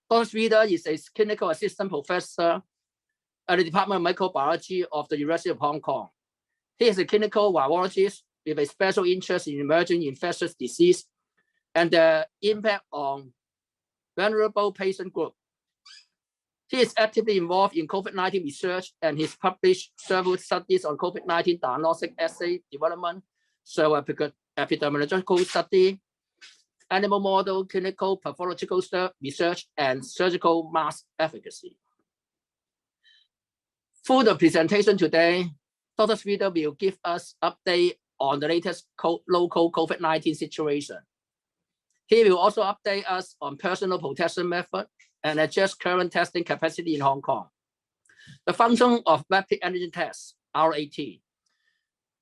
Dr. Sridhar is a clinical assistant professor at the Department of Microbiology of the University of Hong Kong. He is a clinical virologist with a special interest in emerging infectious disease and the impact on vulnerable patient groups. He is actively involved in COVID-19 research and he's published several studies on COVID-19 diagnostic assay development, so epidemiological study, animal model, clinical pathological research, and surgical mass efficacy. For the presentation today, Dr. Sridhar will give us update on the latest local COVID-19 situation. He will also update us on personal protection method and adjust current testing capacity in Hong Kong, the function of rapid antigen tests, RAT,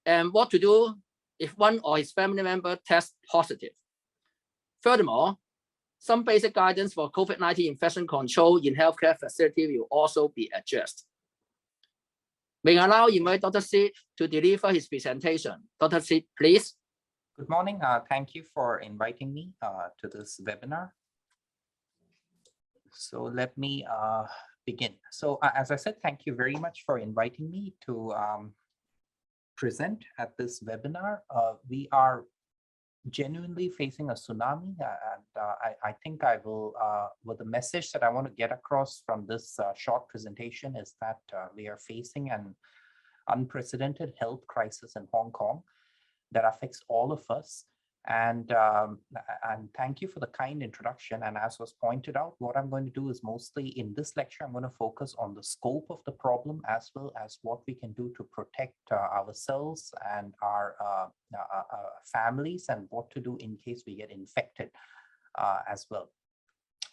and what to do if one or his family member tests positive. Furthermore, some basic guidance for COVID-19 infection control in healthcare facility will also be addressed. May I now invite Dr. Sid to deliver his presentation. Dr. Sid, please. Good morning. Thank you for inviting me to this webinar. So let me begin. So as I said, thank you very much for inviting me to present at this webinar. We are genuinely facing a tsunami, and I think I will, well, the message that I want to get across from this short presentation is that we are facing an unprecedented health crisis in Hong Kong that affects all of us. And thank you for the kind introduction. And as was pointed out, what I'm going to do is mostly in this lecture, I'm going to focus on the scope of the problem as well as what we can do to protect ourselves and our families, and what to do in case we get infected as well.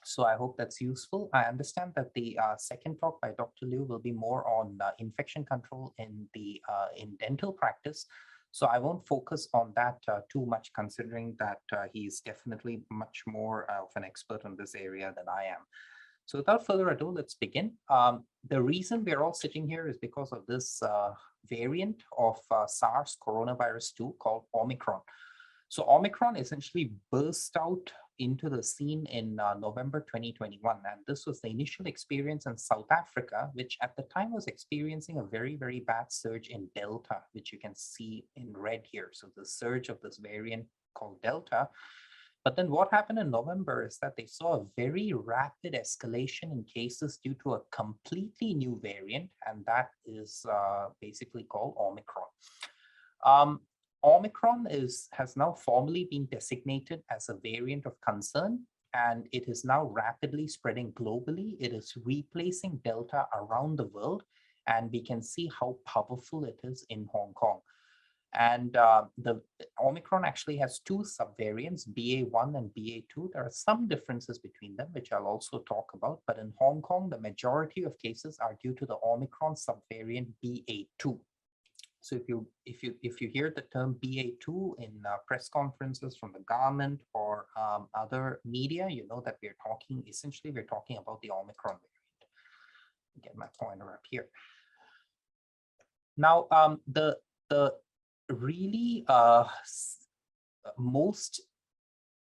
So I hope that's useful. I understand that the second talk by Dr. Liu will be more on infection control in dental practice. So I won't focus on that too much, considering that he's definitely much more of an expert on this area than I am. So without further ado, let's begin. The reason we're all sitting here is because of this variant of SARS coronavirus 2 called Omicron. So Omicron essentially burst out into the scene in November 2021. And this was the initial experience in South Africa, which at the time was experiencing a very, very bad surge in Delta, which you can see in red here. So the surge of this variant called Delta. But then what happened in November is that they saw a very rapid escalation in cases due to a completely new variant, and that is basically called Omicron. Omicron has now formally been designated as a variant of concern, and it is now rapidly spreading globally. It is replacing Delta around the world, and we can see how powerful it is in Hong Kong. And the Omicron actually has two subvariants, BA1 and BA2. There are some differences between them, which I'll also talk about. But in Hong Kong, the majority of cases are due to the Omicron subvariant BA2. So if you hear the term BA2 in press conferences from the government or other media, you know that we're talking about the Omicron variant. Get my pointer up here. Now, the really most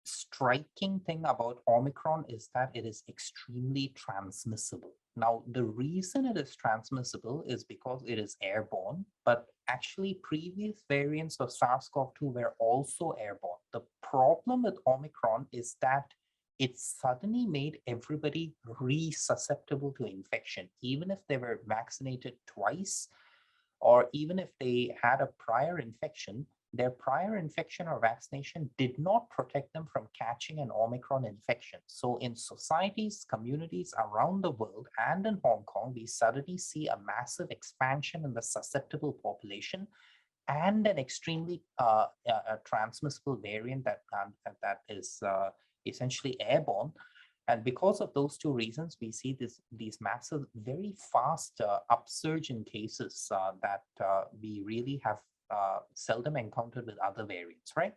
striking thing about Omicron is that it is extremely transmissible. Now, the reason it is transmissible is because it is airborne, but actually previous variants of SARS-CoV-2 were also airborne. The problem with Omicron is that it suddenly made everybody re-susceptible to infection, even if they were vaccinated twice, or even if they had a prior infection. Their prior infection or vaccination did not protect them from catching an Omicron infection. So in societies, communities around the world, and in Hong Kong, we suddenly see a massive expansion in the susceptible population and an extremely transmissible variant that is essentially airborne. And because of those two reasons, we see these massive, very fast upsurge in cases that we really have seldom encountered with other variants, right?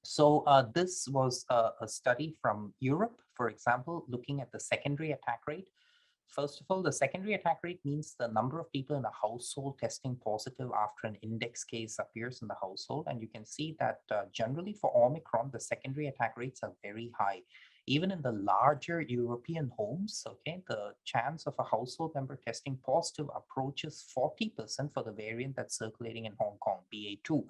So this was a study from Europe, for example, looking at the secondary attack rate. First of all, the secondary attack rate means the number of people in a household testing positive after an index case appears in the household. And you can see that generally for Omicron, the secondary attack rates are very high. Even in the larger European homes, okay, the chance of a household member testing positive approaches 40% for the variant that's circulating in Hong Kong, BA2.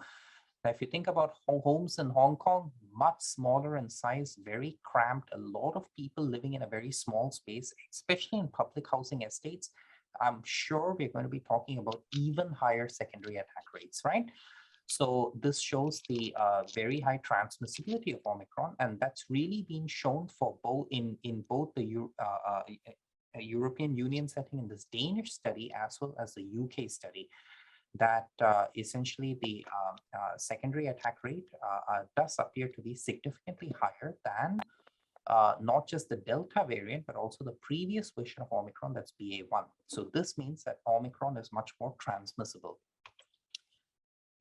Now, if you think about homes in Hong Kong, much smaller in size, very cramped, a lot of people living in a very small space, especially in public housing estates, I'm sure we're going to be talking about even higher secondary attack rates, right? So this shows the very high transmissibility of Omicron, and that's really been shown for both in both the European Union setting in this Danish study as well as the UK study, that essentially the secondary attack rate does appear to be significantly higher than not just the Delta variant, but also the previous version of Omicron, that's BA1. So this means that Omicron is much more transmissible.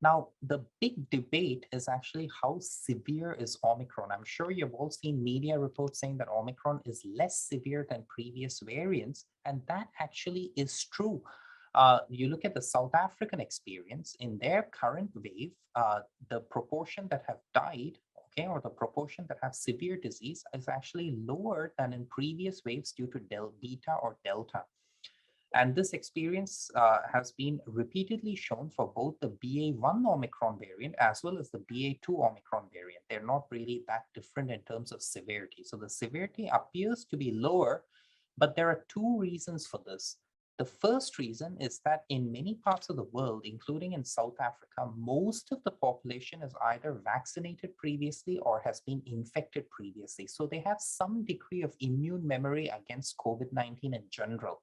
Now, the big debate is actually how severe is Omicron. I'm sure you've all seen media reports saying that Omicron is less severe than previous variants, and that actually is true. You look at the South African experience, in their current wave, the proportion that have died, okay, or the proportion that have severe disease is actually lower than in previous waves due to Beta or Delta. And this experience has been repeatedly shown for both the BA1 Omicron variant as well as the BA2 Omicron variant. They're not really that different in terms of severity. So the severity appears to be lower, but there are two reasons for this. The first reason is that in many parts of the world, including in South Africa, most of the population is either vaccinated previously or has been infected previously. So they have some degree of immune memory against COVID-19 in general.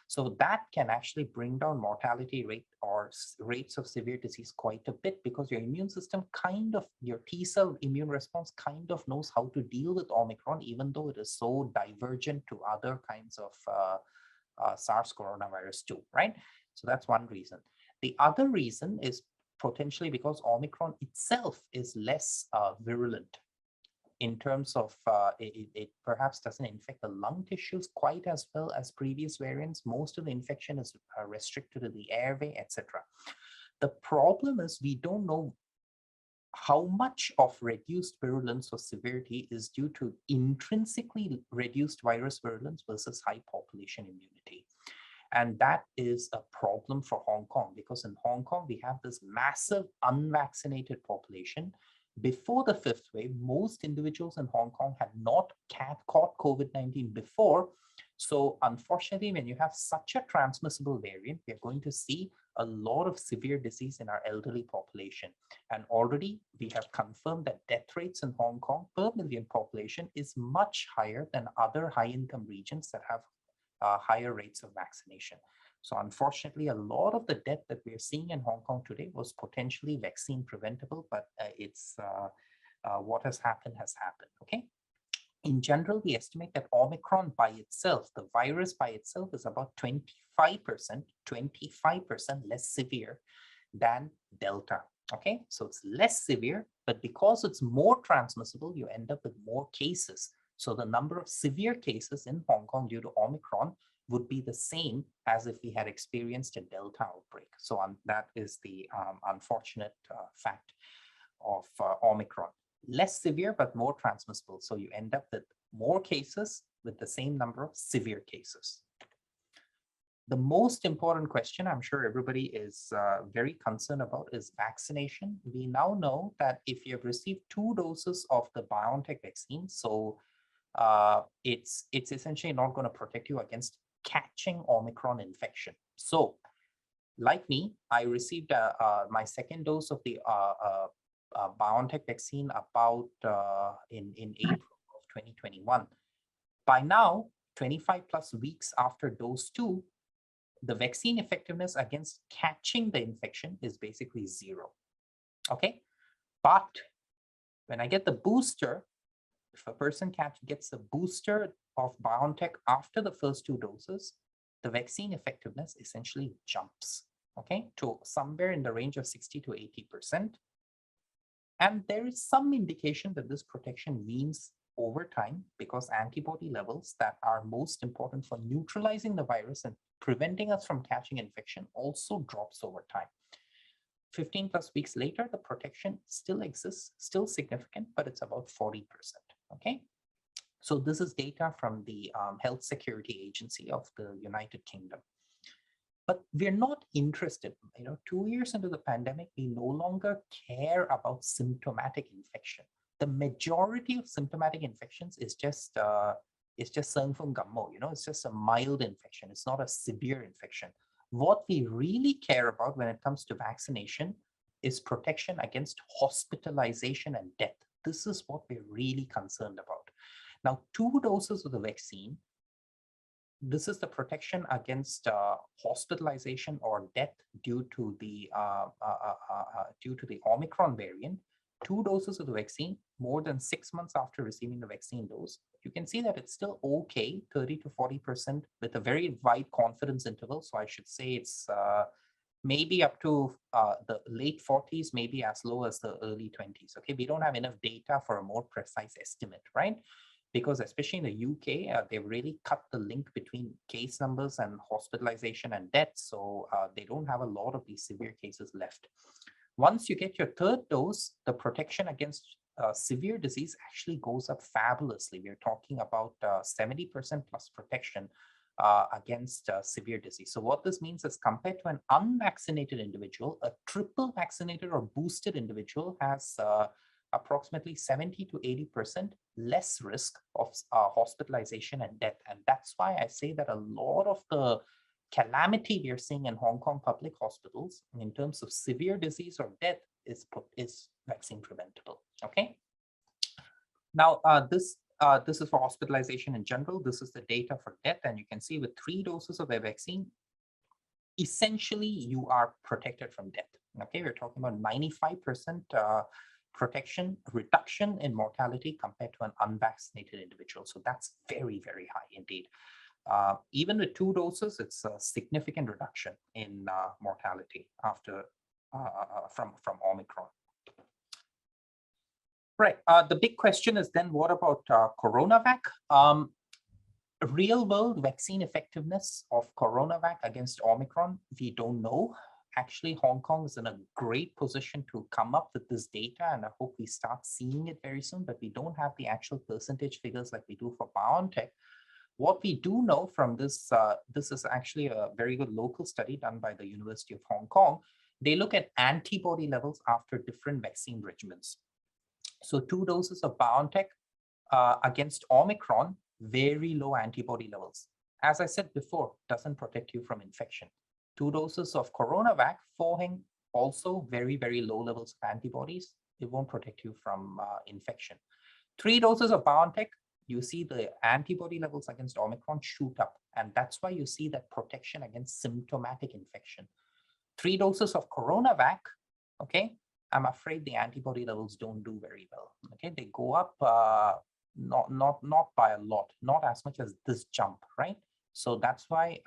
So that can actually bring down mortality rate or rates of severe disease quite a bit, because your immune system your T-cell immune response kind of knows how to deal with Omicron, even though it is so divergent to other kinds of SARS coronavirus 2, right? So that's one reason. The other reason is potentially because Omicron itself is less virulent in terms of it perhaps doesn't infect the lung tissues quite as well as previous variants. Most of the infection is restricted to the airway, etc. The problem is we don't know how much of reduced virulence or severity is due to intrinsically reduced virus virulence versus high population immunity. And that is a problem for Hong Kong, because in Hong Kong, we have this massive unvaccinated population. Before the fifth wave, most individuals in Hong Kong had not caught COVID-19 before. So unfortunately, when you have such a transmissible variant, we are going to see a lot of severe disease in our elderly population. And already we have confirmed that death rates in Hong Kong per million population is much higher than other high-income regions that have higher rates of vaccination. So unfortunately, a lot of the death that we are seeing in Hong Kong today was potentially vaccine preventable, but it's what has happened, okay? In general, we estimate that Omicron by itself, the virus by itself, is about 25% less severe than Delta, okay? So it's less severe, but because it's more transmissible, you end up with more cases. So the number of severe cases in Hong Kong due to Omicron would be the same as if we had experienced a Delta outbreak. So that is the unfortunate fact of Omicron. Less severe, but more transmissible. So you end up with more cases with the same number of severe cases. The most important question I'm sure everybody is very concerned about is vaccination. We now know that if you have received 2 doses of the BioNTech vaccine, so it's essentially not going to protect you against catching Omicron infection. So like me, I received my second dose of the BioNTech vaccine about in April of 2021. By now, 25 plus weeks after dose 2, the vaccine effectiveness against catching the infection is basically 0. Okay, but when I get the booster, if a person gets a booster of BioNTech after the first 2 doses, the vaccine effectiveness essentially jumps, okay, to somewhere in the range of 60 to 80%. And there is some indication that this protection wanes over time because antibody levels that are most important for neutralizing the virus and preventing us from catching infection also drops over time. 15 plus weeks later, the protection still exists, still significant, but it's about 40%, okay? So this is data from the Health Security Agency of the United Kingdom. But we're not interested, 2 years into the pandemic, we no longer care about symptomatic infection. The majority of symptomatic infections is just sengfeng gammo, it's just a mild infection. It's not a severe infection. What we really care about when it comes to vaccination is protection against hospitalization and death. This is what we're really concerned about. Now, 2 doses of the vaccine, this is the protection against hospitalization or death due to the Omicron variant. 2 doses of the vaccine, more than 6 months after receiving the vaccine dose, you can see that it's still okay, 30 to 40% with a very wide confidence interval. So I should say it's maybe up to the late 40s, maybe as low as the early 20s. Okay, we don't have enough data for a more precise estimate, right? Because especially in the UK, they've really cut the link between case numbers and hospitalization and death. So they don't have a lot of these severe cases left. Once you get your 3rd dose, the protection against severe disease actually goes up fabulously. We're talking about 70% plus protection against severe disease. So what this means is, compared to an unvaccinated individual, a triple vaccinated or boosted individual has approximately 70 to 80% less risk of hospitalization and death. And that's why I say that a lot of the calamity we are seeing in Hong Kong public hospitals in terms of severe disease or death is vaccine preventable. Okay. Now, this is for hospitalization in general. This is the data for death. And you can see with 3 doses of a vaccine, essentially you are protected from death. Okay, we're talking about 95% protection reduction in mortality compared to an unvaccinated individual. So that's very, very high indeed. Even with 2 doses, it's a significant reduction in mortality after from Omicron. Right. The big question is then, what about CoronaVac? Real world vaccine effectiveness of CoronaVac against Omicron, we don't know. Actually, Hong Kong is in a great position to come up with this data, and I hope we start seeing it very soon, but we don't have the actual percentage figures like we do for BioNTech. What we do know from this, this is actually a very good local study done by the University of Hong Kong. They look at antibody levels after different vaccine regimens. So 2 doses of BioNTech against Omicron, very low antibody levels. As I said before, doesn't protect you from infection. 2 doses of CoronaVac, Foheng, also very, very low levels of antibodies. It won't protect you from infection. 3 doses of BioNTech, you see the antibody levels against Omicron shoot up. And that's why you see that protection against symptomatic infection. 3 doses of CoronaVac, okay, I'm afraid the antibody levels don't do very well. Okay, they go up not by a lot, not as much as this jump, right? So that's why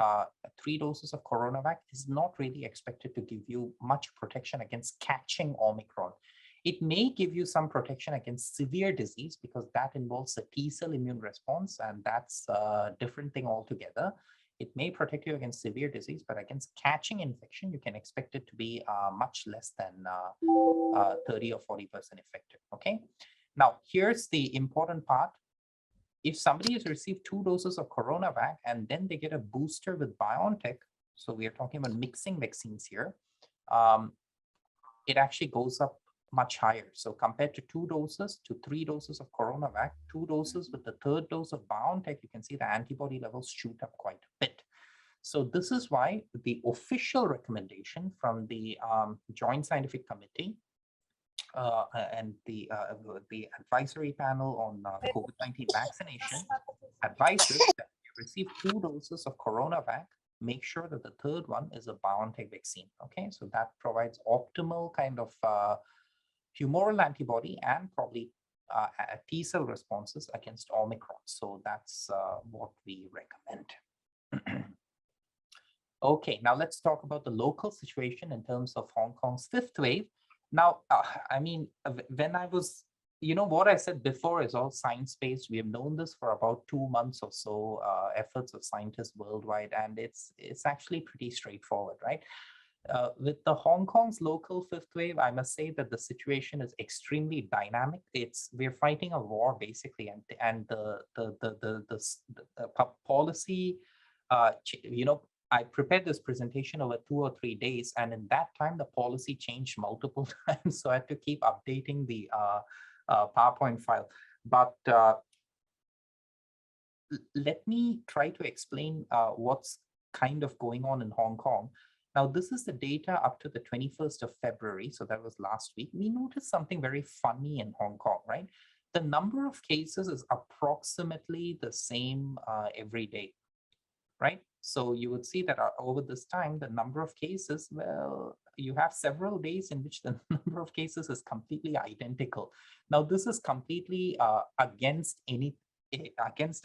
3 doses of CoronaVac is not really expected to give you much protection against catching Omicron. It may give you some protection against severe disease because that involves a T-cell immune response, and that's a different thing altogether. It may protect you against severe disease, but against catching infection, you can expect it to be much less than 30 or 40% effective. Okay. Now, here's the important part. If somebody has received 2 doses of CoronaVac and then they get a booster with BioNTech, so we are talking about mixing vaccines here, it actually goes up much higher. So compared to 2 doses to 3 doses of CoronaVac, 2 doses with the 3rd dose of BioNTech, you can see the antibody levels shoot up quite a bit. So this is why the official recommendation from the Joint Scientific Committee and the advisory panel on COVID-19 vaccination advises that you receive 2 doses of CoronaVac, make sure that the 3rd one is a BioNTech vaccine. Okay, so that provides optimal kind of humoral antibody and probably T-cell responses against Omicron. So that's what we recommend. Okay, now let's talk about the local situation in terms of Hong Kong's 5th wave. Now, I mean, when I was, what I said before is all science-based. We have known this for about 2 months or so, efforts of scientists worldwide, and it's actually pretty straightforward, right? With the Hong Kong's local fifth wave, I must say that the situation is extremely dynamic. We're fighting a war basically, and the policy, I prepared this presentation over 2 or 3 days, and in that time the policy changed multiple times, so I had to keep updating the PowerPoint file. But let me try to explain what's kind of going on in Hong Kong. Now, this is the data up to the 21st of February. So that was last week. We noticed something very funny in Hong Kong, right? The number of cases is approximately the same every day, right? So you would see that over this time, the number of cases, well, you have several days in which the number of cases is completely identical. Now, this is completely against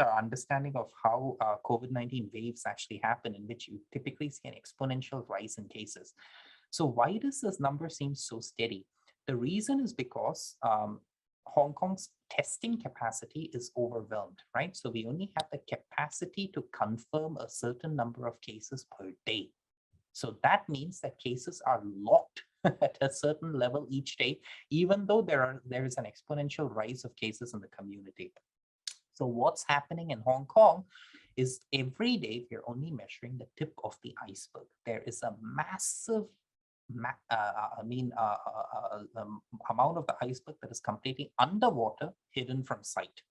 our understanding of how COVID-19 waves actually happen, in which you typically see an exponential rise in cases. So why does this number seem so steady? The reason is because Hong Kong's testing capacity is overwhelmed, right? So we only have the capacity to confirm a certain number of cases per day. So that means that cases are locked at a certain level each day, even though there is an exponential rise of cases in the community. So what's happening in Hong Kong is every day we're only measuring the tip of the iceberg. There is a massive amount of the iceberg that is completely underwater, hidden from sight.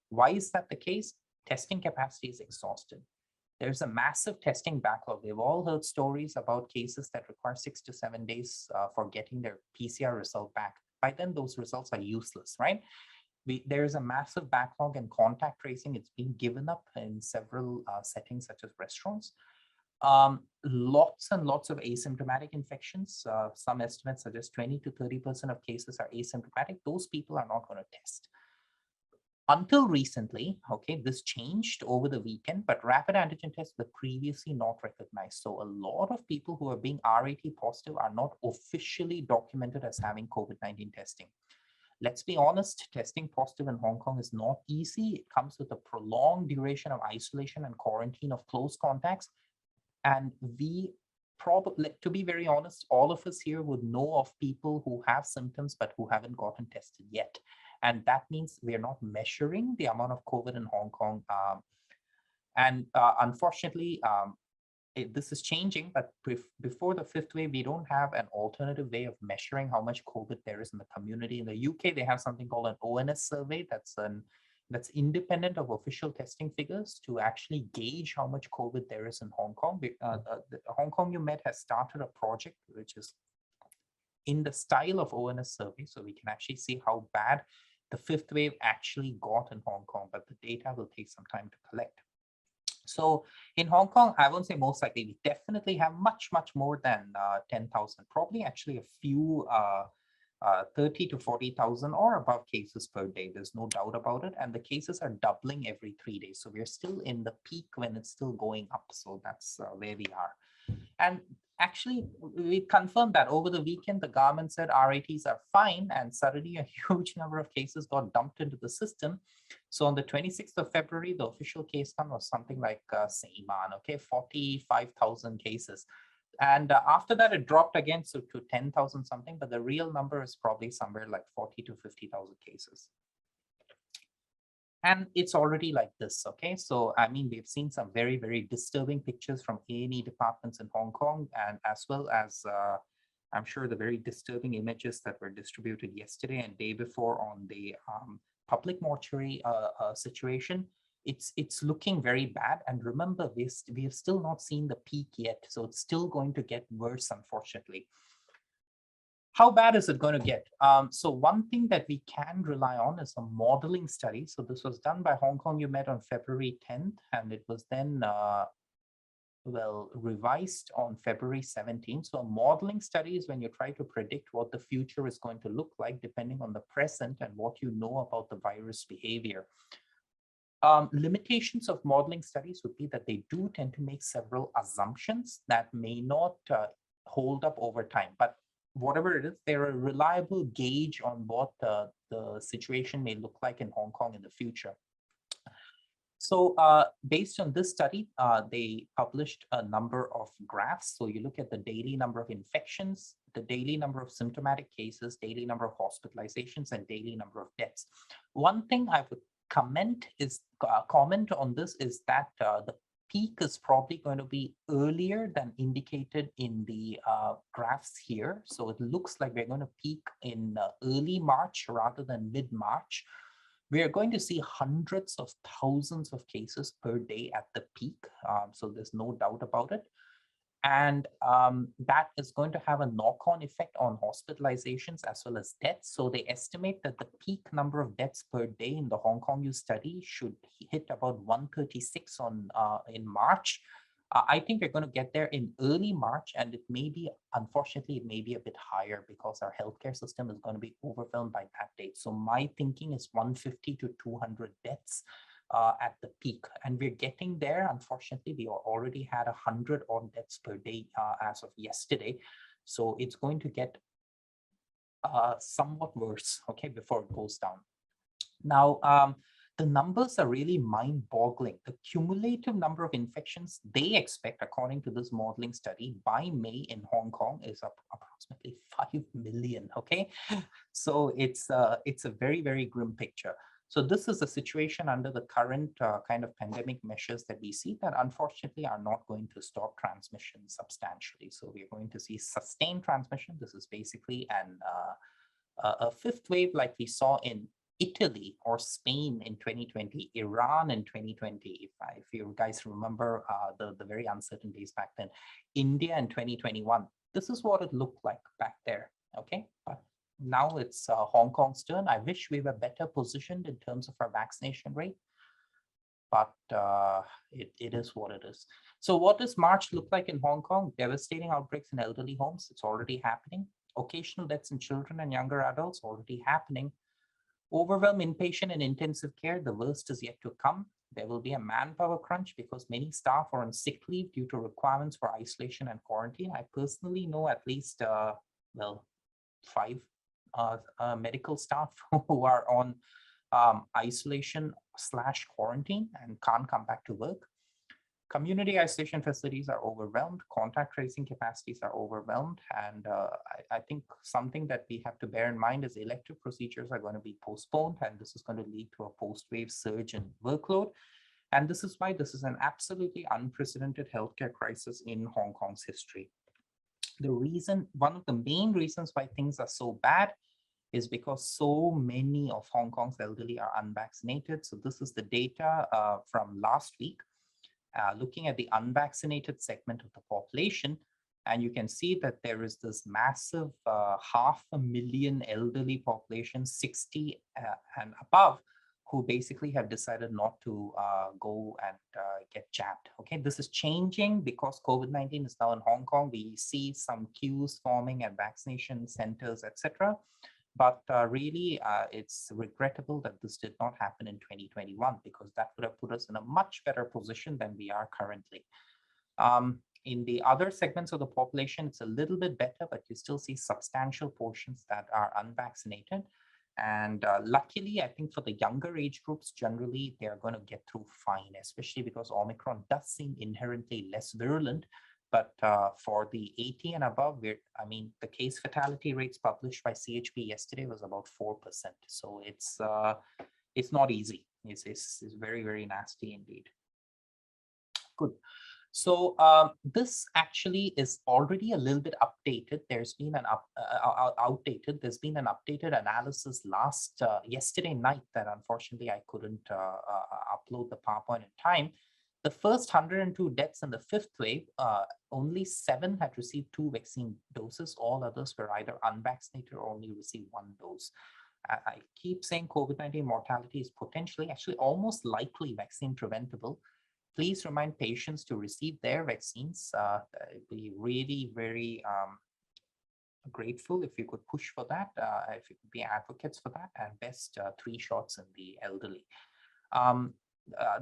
Why is that the case? Testing capacity is exhausted. There's a massive testing backlog. We've all heard stories about cases that require 6 to 7 days for getting their PCR result back. By then, those results are useless, right? There is a massive backlog in contact tracing. It's been given up in several settings, such as restaurants. Lots and lots of asymptomatic infections. Some estimates suggest 20 to 30% of cases are asymptomatic. Those people are not going to test. Until recently, okay, this changed over the weekend, but rapid antigen tests were previously not recognized. So a lot of people who are being RAT positive are not officially documented as having COVID-19 testing. Let's be honest, testing positive in Hong Kong is not easy. It comes with a prolonged duration of isolation and quarantine of close contacts. And we probably, to be very honest, all of us here would know of people who have symptoms but who haven't gotten tested yet. And that means we're not measuring the amount of COVID in Hong Kong. Unfortunately, this is changing, but before the fifth wave, we don't have an alternative way of measuring how much COVID there is in the community. In the UK, they have something called an ONS survey that's independent of official testing figures to actually gauge how much COVID there is in Hong Kong. The Hong Kong UMed has started a project which is in the style of ONS survey, so we can actually see how bad the fifth wave actually got in Hong Kong, but the data will take some time to collect. So in Hong Kong, I won't say most likely, we definitely have much, much more than 10,000, probably actually a few 30 to 40,000 or above cases per day. There's no doubt about it. And the cases are doubling every 3 days. So we're still in the peak when it's still going up. So that's where we are. And actually, we confirmed that over the weekend, the government said RATs are fine, and suddenly a huge number of cases got dumped into the system. So on the 26th of February, the official case count was something like 45,000 cases. And after that, it dropped again to 10,000 something, but the real number is probably somewhere like 40 to 50,000 cases. And it's already like this, okay? So, I mean, we've seen some very, very disturbing pictures from A&E departments in Hong Kong, and as well as, I'm sure, the very disturbing images that were distributed yesterday and day before on the public mortuary situation. It's looking very bad. And remember, we have still not seen the peak yet, so it's still going to get worse, unfortunately. How bad is it going to get? So one thing that we can rely on is a modeling study. So this was done by Hong Kong UMed on February 10th, and it was then revised on February 17th. So a modeling study is when you try to predict what the future is going to look like depending on the present and what you know about the virus behavior. Limitations of modeling studies would be that they do tend to make several assumptions that may not hold up over time. But whatever it is, they're a reliable gauge on what the situation may look like in Hong Kong in the future. So based on this study, they published a number of graphs. So you look at the daily number of infections, the daily number of symptomatic cases, daily number of hospitalizations, and daily number of deaths. One thing I would comment on this is that the peak is probably going to be earlier than indicated in the graphs here. So it looks like we're going to peak in early March rather than mid-March. We are going to see hundreds of thousands of cases per day at the peak. So there's no doubt about it. And that is going to have a knock-on effect on hospitalizations as well as deaths. So they estimate that the peak number of deaths per day in the Hong Kong U study should hit about 136 in March. I think we're going to get there in early March, and it may be, unfortunately, it may be a bit higher because our healthcare system is going to be overwhelmed by that date. So my thinking is 150 to 200 deaths at the peak, and we're getting there. Unfortunately, we already had 100 odd deaths per day as of yesterday. So it's going to get somewhat worse, okay, before it goes down. Now, the numbers are really mind-boggling. The cumulative number of infections they expect, according to this modeling study, by May in Hong Kong is up approximately 5 million, okay? So it's a very, very grim picture. So this is a situation under the current kind of pandemic measures that we see that unfortunately are not going to stop transmission substantially. So we're going to see sustained transmission. This is basically a fifth wave like we saw in Italy or Spain in 2020, Iran in 2020, if you guys remember the very uncertain days back then, India in 2021. This is what it looked like back there, okay? But now it's Hong Kong's turn. I wish we were better positioned in terms of our vaccination rate, but it is what it is. So what does March look like in Hong Kong? Devastating outbreaks in elderly homes. It's already happening. Occasional deaths in children and younger adults, already happening. Overwhelm inpatient and intensive care, the worst is yet to come. There will be a manpower crunch because many staff are on sick leave due to requirements for isolation and quarantine. I personally know at least, 5 medical staff who are on isolation/quarantine and can't come back to work. Community isolation facilities are overwhelmed, contact tracing capacities are overwhelmed, and I think something that we have to bear in mind is elective procedures are going to be postponed, and this is going to lead to a post-wave surge in workload. And this is why this is an absolutely unprecedented healthcare crisis in Hong Kong's history. One of the main reasons why things are so bad is because so many of Hong Kong's elderly are unvaccinated. So this is the data from last week. Looking at the unvaccinated segment of the population, and you can see that there is this massive 500,000 elderly population, 60 and above, who basically have decided not to go and get jabbed. Okay, this is changing because COVID-19 is now in Hong Kong. We see some queues forming at vaccination centers, etc. But really, it's regrettable that this did not happen in 2021 because that would have put us in a much better position than we are currently. In the other segments of the population, it's a little bit better, but you still see substantial portions that are unvaccinated. And luckily, I think for the younger age groups, generally, they're going to get through fine, especially because Omicron does seem inherently less virulent. But for the 80 and above, the case fatality rates published by CHP yesterday was about 4%. So it's not easy. It's very, very nasty indeed. Good. So this actually is already a little bit updated. There's been an There's been an updated analysis yesterday night that unfortunately I couldn't upload the PowerPoint in time. The first 102 deaths in the fifth wave, only 7 had received 2 vaccine doses. All others were either unvaccinated or only received 1 dose. I keep saying COVID-19 mortality is potentially, actually almost likely vaccine preventable. Please remind patients to receive their vaccines. I'd be really very grateful if you could push for that, if you could be advocates for that, and best 3 shots in the elderly.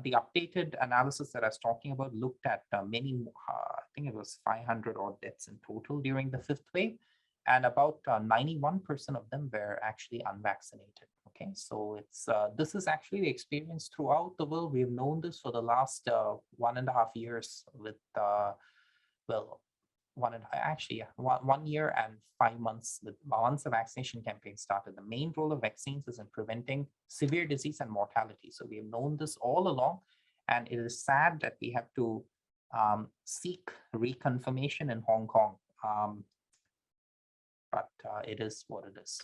The updated analysis that I was talking about looked at many, I think it was 500 odd deaths in total during the fifth wave, and about 91% of them were actually unvaccinated. Okay, so it's this is actually the experience throughout the world. We've known this for the last 1.5 years with well, one year and 5 months with once the vaccination campaign started. The main role of vaccines is in preventing severe disease and mortality. So we have known this all along, and it is sad that we have to seek reconfirmation in Hong Kong. But it is what it is.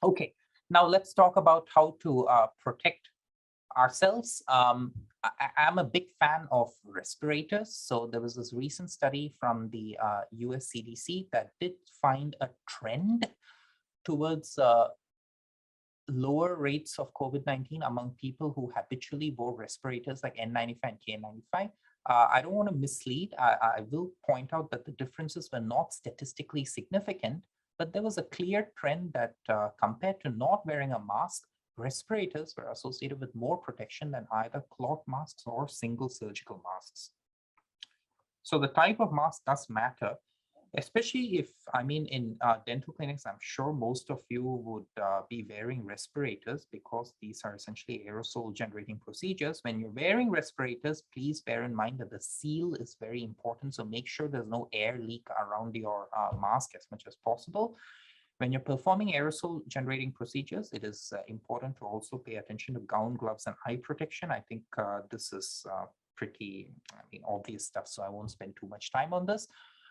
Okay, now let's talk about how to protect ourselves. I'm a big fan of respirators. So there was this recent study from the US CDC that did find a trend towards lower rates of COVID-19 among people who habitually wore respirators like N95 and KN95. I don't want to mislead. I will point out that the differences were not statistically significant, but there was a clear trend that compared to not wearing a mask, respirators were associated with more protection than either cloth masks or single surgical masks. So the type of mask does matter, especially if, I mean, in dental clinics, I'm sure most of you would be wearing respirators because these are essentially aerosol generating procedures. When you're wearing respirators, please bear in mind that the seal is very important. So make sure there's no air leak around your mask as much as possible. When you're performing aerosol generating procedures, it is important to also pay attention to gown, gloves, and eye protection. I think this is pretty, obvious stuff, so I won't spend too much time on this.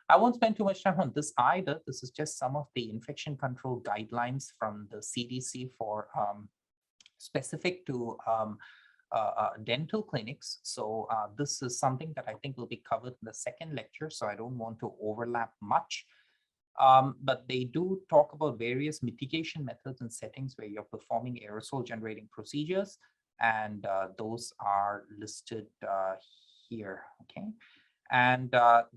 I won't spend too much time on this either. This is just some of the infection control guidelines from the CDC for specific to dental clinics. So this is something that I think will be covered in the second lecture, so I don't want to overlap much. But they do talk about various mitigation methods and settings where you're performing aerosol generating procedures, and those are listed here, okay? And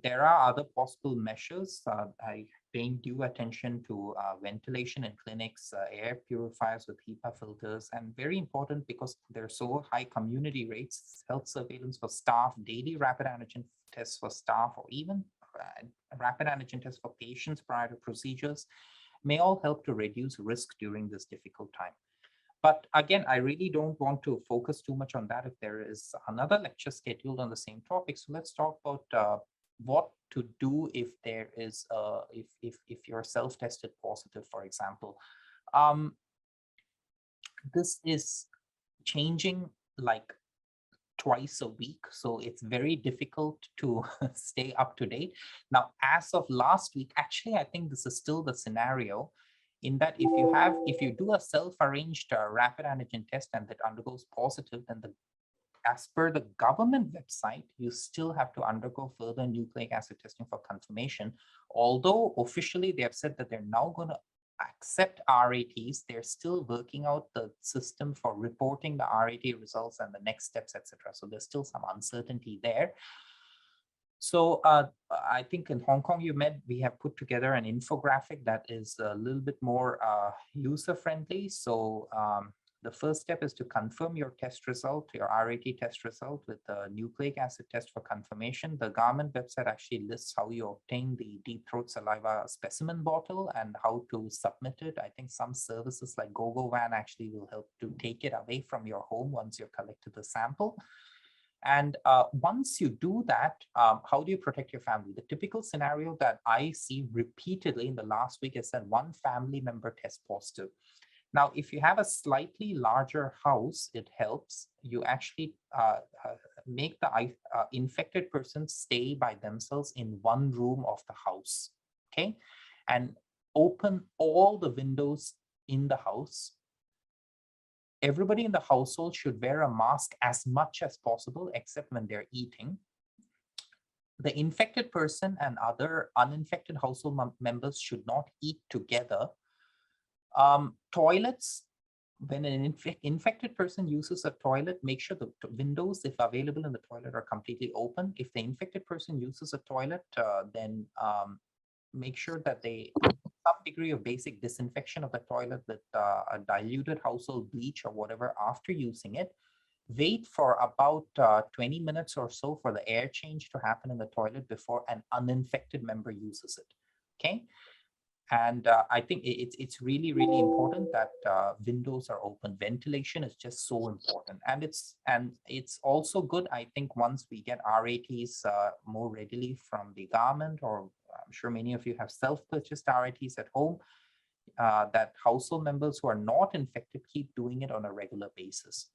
there are other possible measures. I paying due attention to ventilation in clinics, air purifiers with HEPA filters, and very important because there are so high community rates, health surveillance for staff, daily rapid antigen tests for staff, or even rapid antigen tests for patients prior to procedures may all help to reduce risk during this difficult time. But again, I really don't want to focus too much on that if there is another lecture scheduled on the same topic. So let's talk about what to do if there is, if you're self-tested positive, for example. This is changing like twice a week, so it's very difficult to stay up to date. Now, as of last week, actually, I think this is still the scenario in that if you do a self-arranged rapid antigen test and that undergoes positive, then as per the government website, you still have to undergo further nucleic acid testing for confirmation. Although officially they have said that they're now going to accept RATs, they're still working out the system for reporting the RAT results and the next steps, etc. So there's still some uncertainty there. So I think in Hong Kong, we have put together an infographic that is a little bit more user-friendly. So the first step is to confirm your test result, your RAT test result with a nucleic acid test for confirmation. The government website actually lists how you obtain the deep throat saliva specimen bottle and how to submit it. I think some services like GoGoVan actually will help to take it away from your home once you've collected the sample. And once you do that, how do you protect your family? The typical scenario that I see repeatedly in the last week is that one family member tests positive. Now, if you have a slightly larger house, it helps. You actually make the infected person stay by themselves in one room of the house, okay? And open all the windows in the house. Everybody in the household should wear a mask as much as possible, except when they're eating. The infected person and other uninfected household members should not eat together. Toilets, when an infected person uses a toilet, make sure the windows, if available in the toilet, are completely open. If the infected person uses a toilet, then make sure that they some degree of basic disinfection of the toilet with a diluted household bleach or whatever after using it. Wait for about 20 minutes or so for the air change to happen in the toilet before an uninfected member uses it, okay? And I think it's really, really important that windows are open. Ventilation is just so important. And it's also good, I think, once we get RATs more readily from the government, or I'm sure many of you have self-purchased RATs at home, that household members who are not infected keep doing it on a regular basis.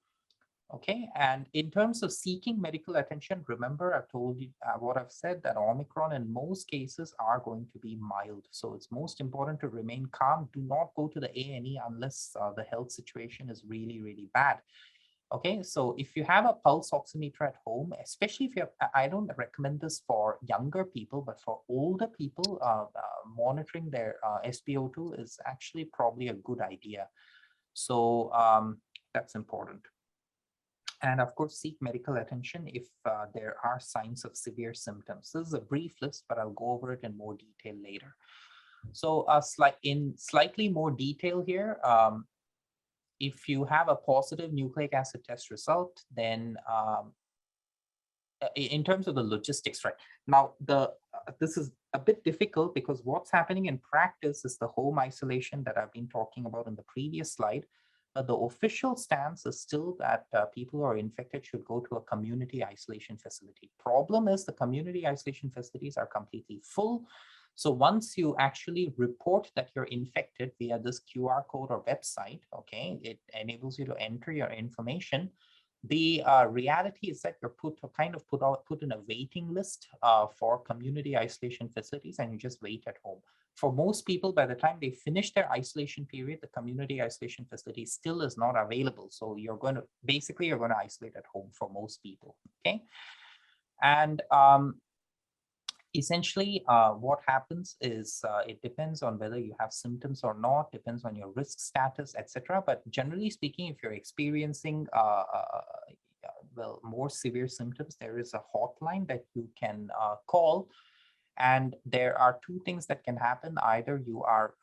Okay, and in terms of seeking medical attention, remember I've told you what I've said, that Omicron in most cases are going to be mild. So it's most important to remain calm. Do not go to the A&E unless the health situation is really, really bad. Okay, so if you have a pulse oximeter at home, especially if you have, I don't recommend this for younger people, but for older people, monitoring their SpO2 is actually probably a good idea. So that's important. And of course, seek medical attention if there are signs of severe symptoms. This is a brief list, but I'll go over it in more detail later. So in slightly more detail here, if you have a positive nucleic acid test result, then in terms of the logistics, right? Now, this is a bit difficult because what's happening in practice is the home isolation that I've been talking about in the previous slide. But the official stance is still that people who are infected should go to a community isolation facility. Problem is the community isolation facilities are completely full. So once you actually report that you're infected via this QR code or website, okay, it enables you to enter your information. The reality is that you're put in a waiting list for community isolation facilities, and you just wait at home. For most people, by the time they finish their isolation period, the community isolation facility still is not available. So you're going to isolate at home for most people. Okay, and essentially, what happens is it depends on whether you have symptoms or not, depends on your risk status, etc. But generally speaking, if you're experiencing more severe symptoms, there is a hotline that you can call. And there are two things that can happen. Either you are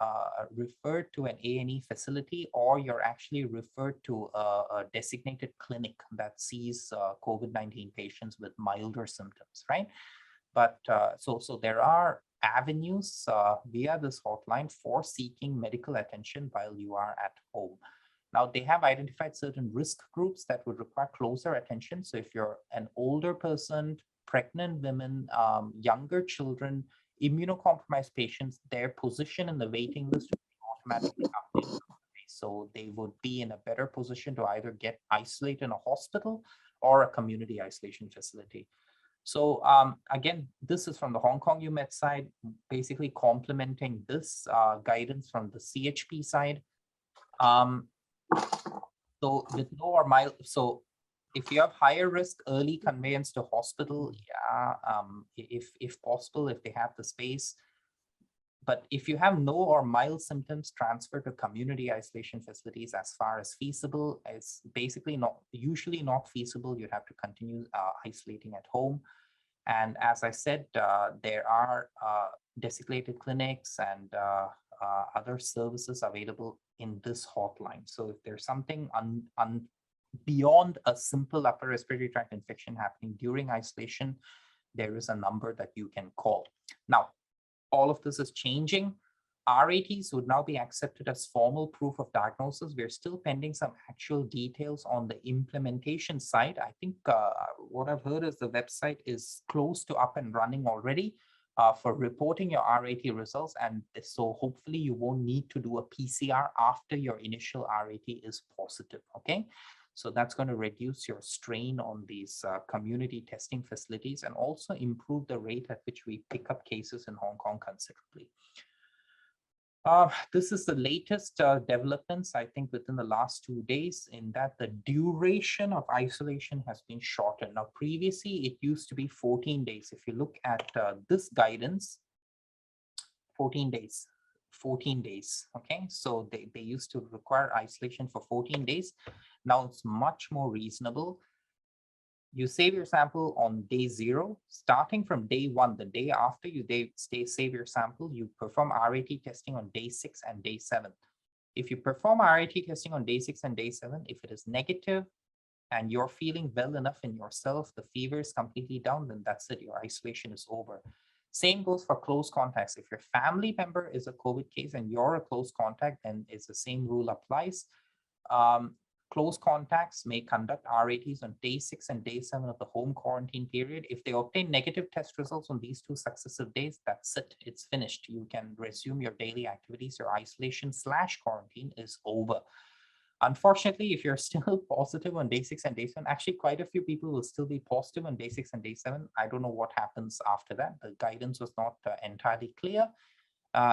referred to an A&E facility, or you're actually referred to a designated clinic that sees COVID-19 patients with milder symptoms, right? But so there are avenues via this hotline for seeking medical attention while you are at home. Now, they have identified certain risk groups that would require closer attention. So if you're an older person, pregnant women, younger children, immunocompromised patients, their position in the waiting list would be automatically updated. So they would be in a better position to either get isolated in a hospital or a community isolation facility. So again, this is from the Hong Kong UMed side, basically complementing this guidance from the CHP side. So with no or mild, so if you have higher risk, early conveyance to hospital, yeah, if possible, if they have the space. But if you have no or mild symptoms, transfer to community isolation facilities as far as feasible. It's basically usually not feasible. You have to continue isolating at home. And as I said, there are designated clinics and other services available in this hotline. So if there's something beyond a simple upper respiratory tract infection happening during isolation, there is a number that you can call. Now, all of this is changing. RATs would now be accepted as formal proof of diagnosis. We're still pending some actual details on the implementation side. I think what I've heard is the website is close to up and running already for reporting your RAT results. And so hopefully you won't need to do a PCR after your initial RAT is positive, okay? So that's going to reduce your strain on these community testing facilities and also improve the rate at which we pick up cases in Hong Kong considerably. This is the latest developments, I think, within the last 2 days, in that the duration of isolation has been shortened. Now, previously, it used to be 14 days. If you look at this guidance, 14 days, okay? So they used to require isolation for 14 days. Now it's much more reasonable. You save your sample on day 0, starting from day 1, the day after you save your sample, you perform RAT testing on day 6 and day 7. If you perform RAT testing on day 6 and day 7, if it is negative and you're feeling well enough in yourself, the fever is completely down, then that's it, your isolation is over. Same goes for close contacts. If your family member is a COVID case and you're a close contact, then it's the same rule applies. Close contacts may conduct RATs on day 6 and day 7 of the home quarantine period. If they obtain negative test results on these 2 successive days, that's it. It's finished. You can resume your daily activities. Your isolation/quarantine is over. Unfortunately, if you're still positive on day 6 and day 7, actually quite a few people will still be positive on day 6 and day 7. I don't know what happens after that. The guidance was not entirely clear.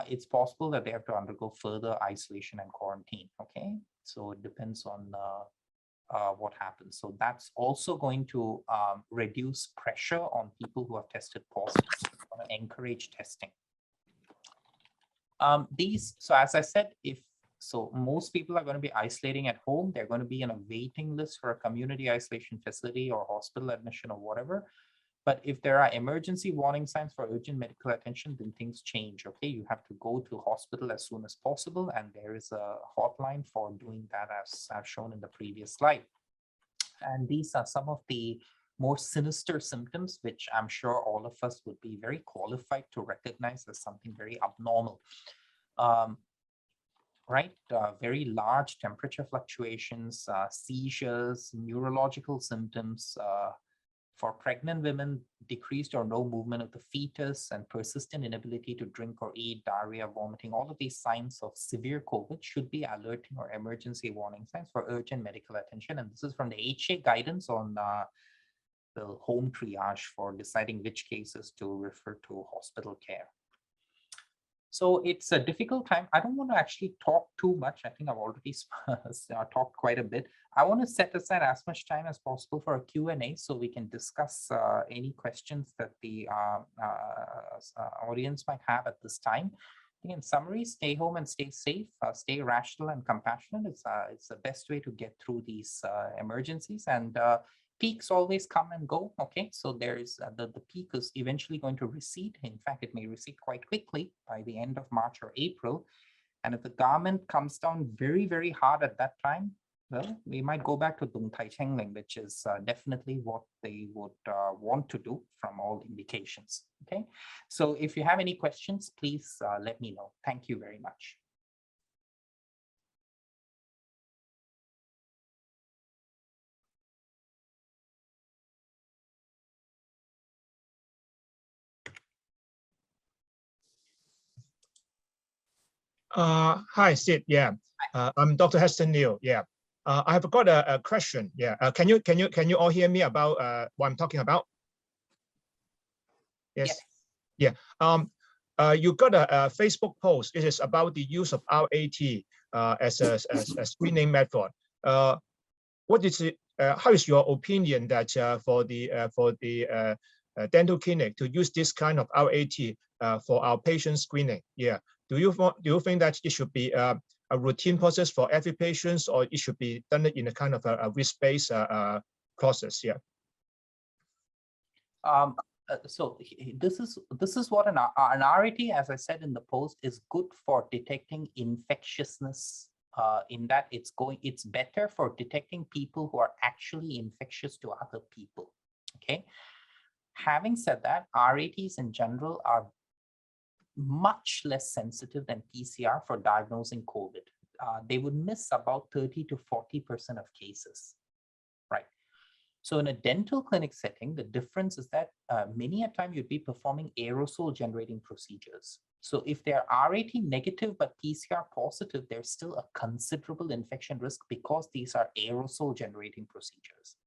It's possible that they have to undergo further isolation and quarantine. Okay, so it depends on what happens. So that's also going to reduce pressure on people who have tested positive. So want to encourage testing. So as I said, so most people are going to be isolating at home. They're going to be in a waiting list for a community isolation facility or hospital admission or whatever. But if there are emergency warning signs for urgent medical attention, then things change. Okay, you have to go to hospital as soon as possible, and there is a hotline for doing that, as I've shown in the previous slide. And these are some of the more sinister symptoms, which I'm sure all of us would be very qualified to recognize as something very abnormal. Right, very large temperature fluctuations, seizures, neurological symptoms. For pregnant women, decreased or no movement of the fetus and persistent inability to drink or eat, diarrhea, vomiting, all of these signs of severe COVID should be alerting or emergency warning signs for urgent medical attention. And this is from the HA guidance on the home triage for deciding which cases to refer to hospital care. So it's a difficult time. I don't want to actually talk too much. I think I've already talked quite a bit. I want to set aside as much time as possible for a Q&A so we can discuss any questions that the audience might have at this time. In summary, stay home and stay safe, stay rational and compassionate. It's the best way to get through these emergencies. And peaks always come and go. Okay, so there is the peak is eventually going to recede. In fact, it may recede quite quickly by the end of March or April. And if the government comes down very, very hard at that time, well, we might go back to Dung Tai Chengling, which is definitely what they would want to do from all indications. Okay, so if you have any questions, please let me know. Thank you very much. Hi, Sid. Yeah, I'm Dr. Heston Liu. Yeah, I have got a question. Yeah, can you all hear me about what I'm talking about? Yes. Yeah. You got a Facebook post. It is about the use of RAT as a screening method. What is it? How is your opinion that for the dental clinic to use this kind of RAT for our patient screening? Yeah. Do you think that it should be a routine process for every patient, or it should be done in a kind of a risk-based process? Yeah. So this is what an RAT, as I said in the post, is good for detecting infectiousness. In that it's better for detecting people who are actually infectious to other people. Okay. Having said that, RATs in general are much less sensitive than PCR for diagnosing COVID. They would miss about 30 to 40% of cases, right? So in a dental clinic setting, the difference is that many a time you'd be performing aerosol generating procedures. So if they're RAT negative but PCR positive, there's still a considerable infection risk because these are aerosol generating procedures.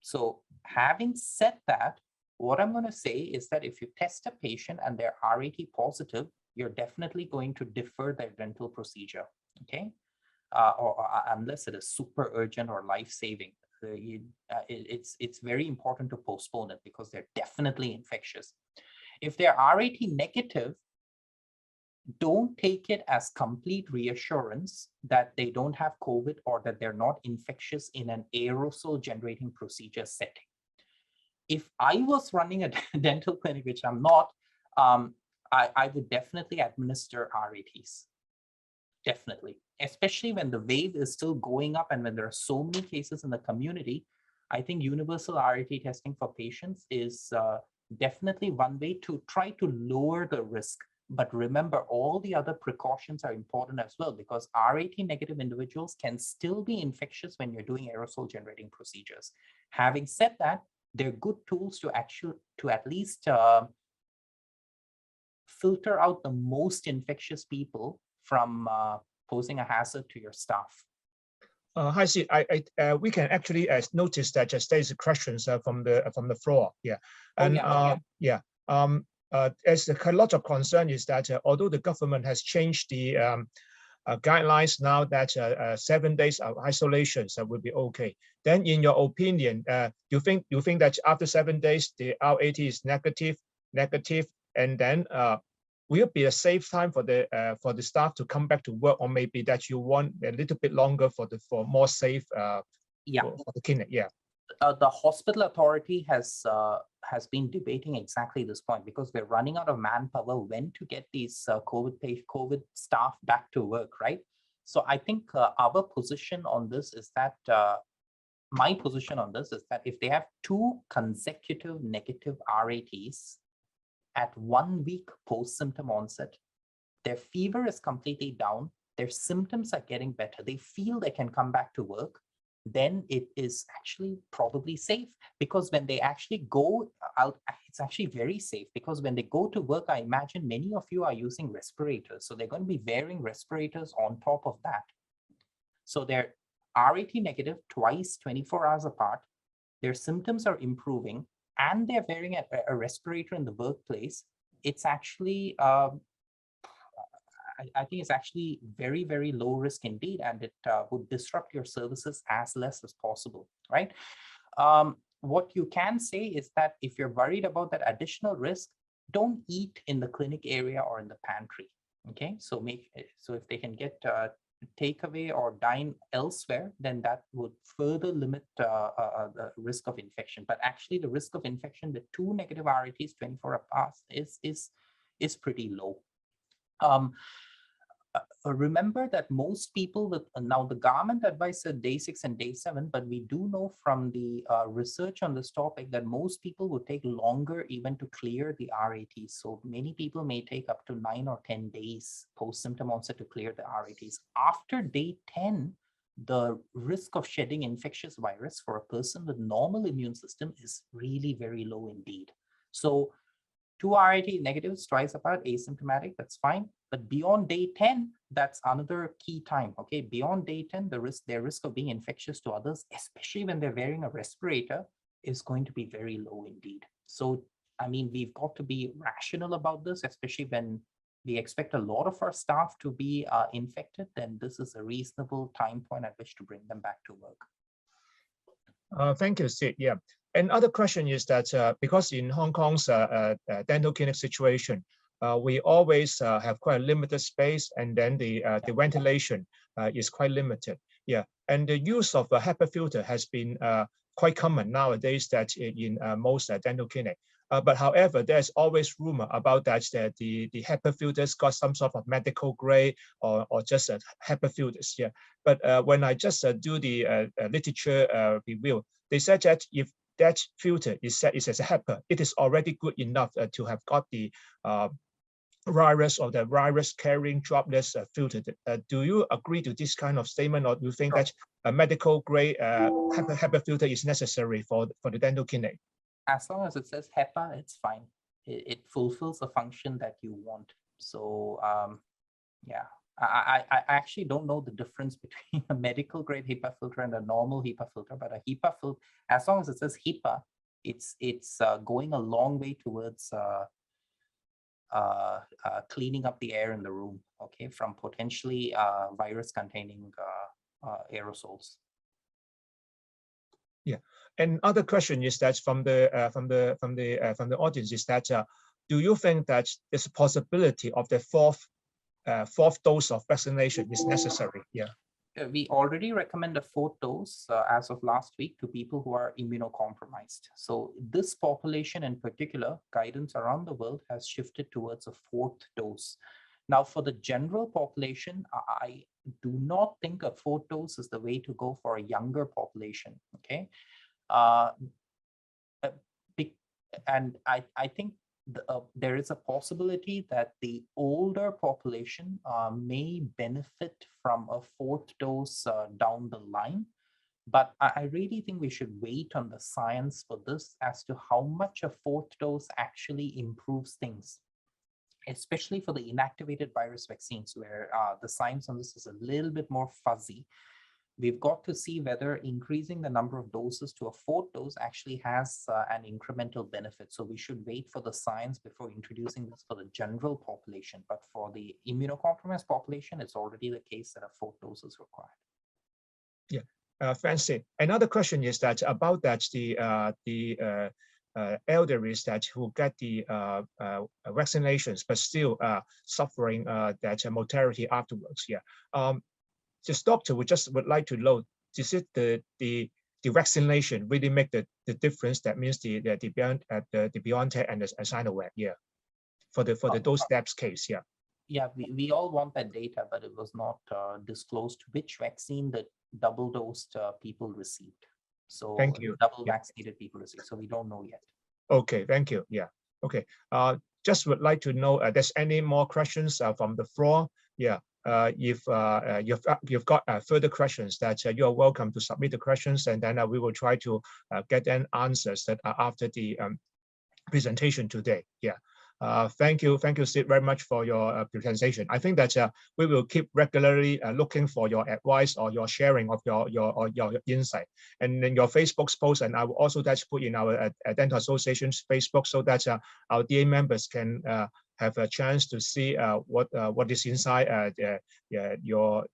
So having said that, what I'm going to say is that if you test a patient and they're RAT positive, you're definitely going to defer their dental procedure, okay? Or unless it is super urgent or life-saving. It's very important to postpone it because they're definitely infectious. If they're RAT negative, don't take it as complete reassurance that they don't have COVID or that they're not infectious in an aerosol generating procedure setting. If I was running a dental clinic, which I'm not, I would definitely administer RATs. Definitely, especially when the wave is still going up and when there are so many cases in the community. I think universal RAT testing for patients is definitely one way to try to lower the risk. But remember, all the other precautions are important as well, because RAT negative individuals can still be infectious when you're doing aerosol generating procedures. Having said that, they're good tools to at least filter out the most infectious people from posing a hazard to your staff. Hi, Sid. We can actually notice that just there's questions from the floor. Yeah, and as a lot of concern is that although the government has changed the guidelines now that 7 days of isolation will be okay, then in your opinion, you think that after 7 days the RAT is negative, and then will it be a safe time for the staff to come back to work, or maybe that you want a little bit longer for more safe for the clinic? Yeah. The hospital authority has been debating exactly this point, because we're running out of manpower when to get these COVID staff back to work, right? So I think our position on this is that my position on this is that if they have 2 consecutive negative RATs at 1 week post-symptom onset, their fever is completely down, their symptoms are getting better, they feel they can come back to work, then it is actually probably safe. Because when they actually go out, it's actually very safe, because when they go to work, I imagine many of you are using respirators. So they're going to be wearing respirators on top of that. So they're RAT negative twice, 24 hours apart, their symptoms are improving, and they're wearing a respirator in the workplace. It's actually, I think it's actually very, very low risk indeed, and it would disrupt your services as less as possible, right? What you can say is that if you're worried about that additional risk, don't eat in the clinic area or in the pantry, okay? So if they can get takeaway or dine elsewhere, then that would further limit the risk of infection. But actually, the risk of infection with 2 negative RATs 24 hours is pretty low. Remember that most people with now the government advice said day 6 and day 7, but we do know from the research on this topic that most people would take longer even to clear the RATs. So many people may take up to 9 or 10 days post-symptom onset to clear the RATs. After day 10, the risk of shedding infectious virus for a person with normal immune system is really very low indeed. So 2 RAT negatives twice apart, asymptomatic, that's fine. But beyond day 10, that's another key time, okay? Beyond day 10, their risk of being infectious to others, especially when they're wearing a respirator, is going to be very low indeed. So, I mean, we've got to be rational about this, especially when we expect a lot of our staff to be infected, then this is a reasonable time point at which to bring them back to work. Thank you, Sid. Yeah. Another question is that because in Hong Kong's dental clinic situation, we always have quite a limited space, and then the ventilation is quite limited. Yeah, and the use of a HEPA filter has been quite common nowadays that in most dental clinic. But however, there's always rumor about that the HEPA filters got some sort of medical grade or just HEPA filters. Yeah, but when I just do the literature review, they said that if that filter is set as a HEPA, it is already good enough to have got the virus or the virus carrying droplets filtered. Do you agree to this kind of statement, or do you think that a medical grade HEPA filter is necessary for the dental clinic? As long as it says HEPA, it's fine. It fulfills the function that you want. So yeah, I actually don't know the difference between a medical grade HEPA filter and a normal HEPA filter, but a HEPA filter, as long as it says HEPA, it's going a long way towards cleaning up the air in the room, okay, from potentially virus-containing aerosols. Yeah, and other question is that from the audience is that do you think that there's a possibility of the fourth dose of vaccination is necessary? Yeah. We already recommend a 4th dose as of last week to people who are immunocompromised. So this population in particular, guidance around the world has shifted towards a 4th dose. Now, for the general population, I do not think a 4th dose is the way to go for a younger population, okay? And I think there is a possibility that the older population may benefit from a fourth dose down the line. But I really think we should wait on the science for this as to how much a fourth dose actually improves things, especially for the inactivated virus vaccines, where the science on this is a little bit more fuzzy. We've got to see whether increasing the number of doses to a fourth dose actually has an incremental benefit. So we should wait for the science before introducing this for the general population. But for the immunocompromised population, it's already the case that a fourth dose is required. Yeah, fancy. Another question is that about that the elderly that who get the vaccinations but still suffering that mortality afterwards. Yeah. Just doctor would like to know, is it the vaccination really make the difference? That means the BioNTech and the Sinovac, yeah, for those steps case, yeah. Yeah, we all want that data, but it was not disclosed which vaccine the double-dosed people received. So Thank you. Double vaccinated people received. So we don't know yet. Okay, thank you. Yeah. Okay. Just would like to know, there's any more questions from the floor? Yeah. If you've got further questions, that you are welcome to submit the questions, and then we will try to get an answers that after the presentation today. Yeah. Thank you, Sid, very much for your presentation. I think that we will keep regularly looking for your advice or your sharing of your insight. And then your Facebook's post, and I will also put in our Dental Association's Facebook, so that our DA members can have a chance to see what is inside your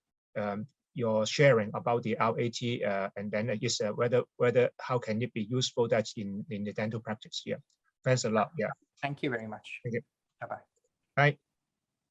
sharing about the RAT, and then is whether how can it be useful that's in the dental practice. Yeah. Thanks a lot. Yeah. Thank you very much. Thank you. Bye-bye. Bye.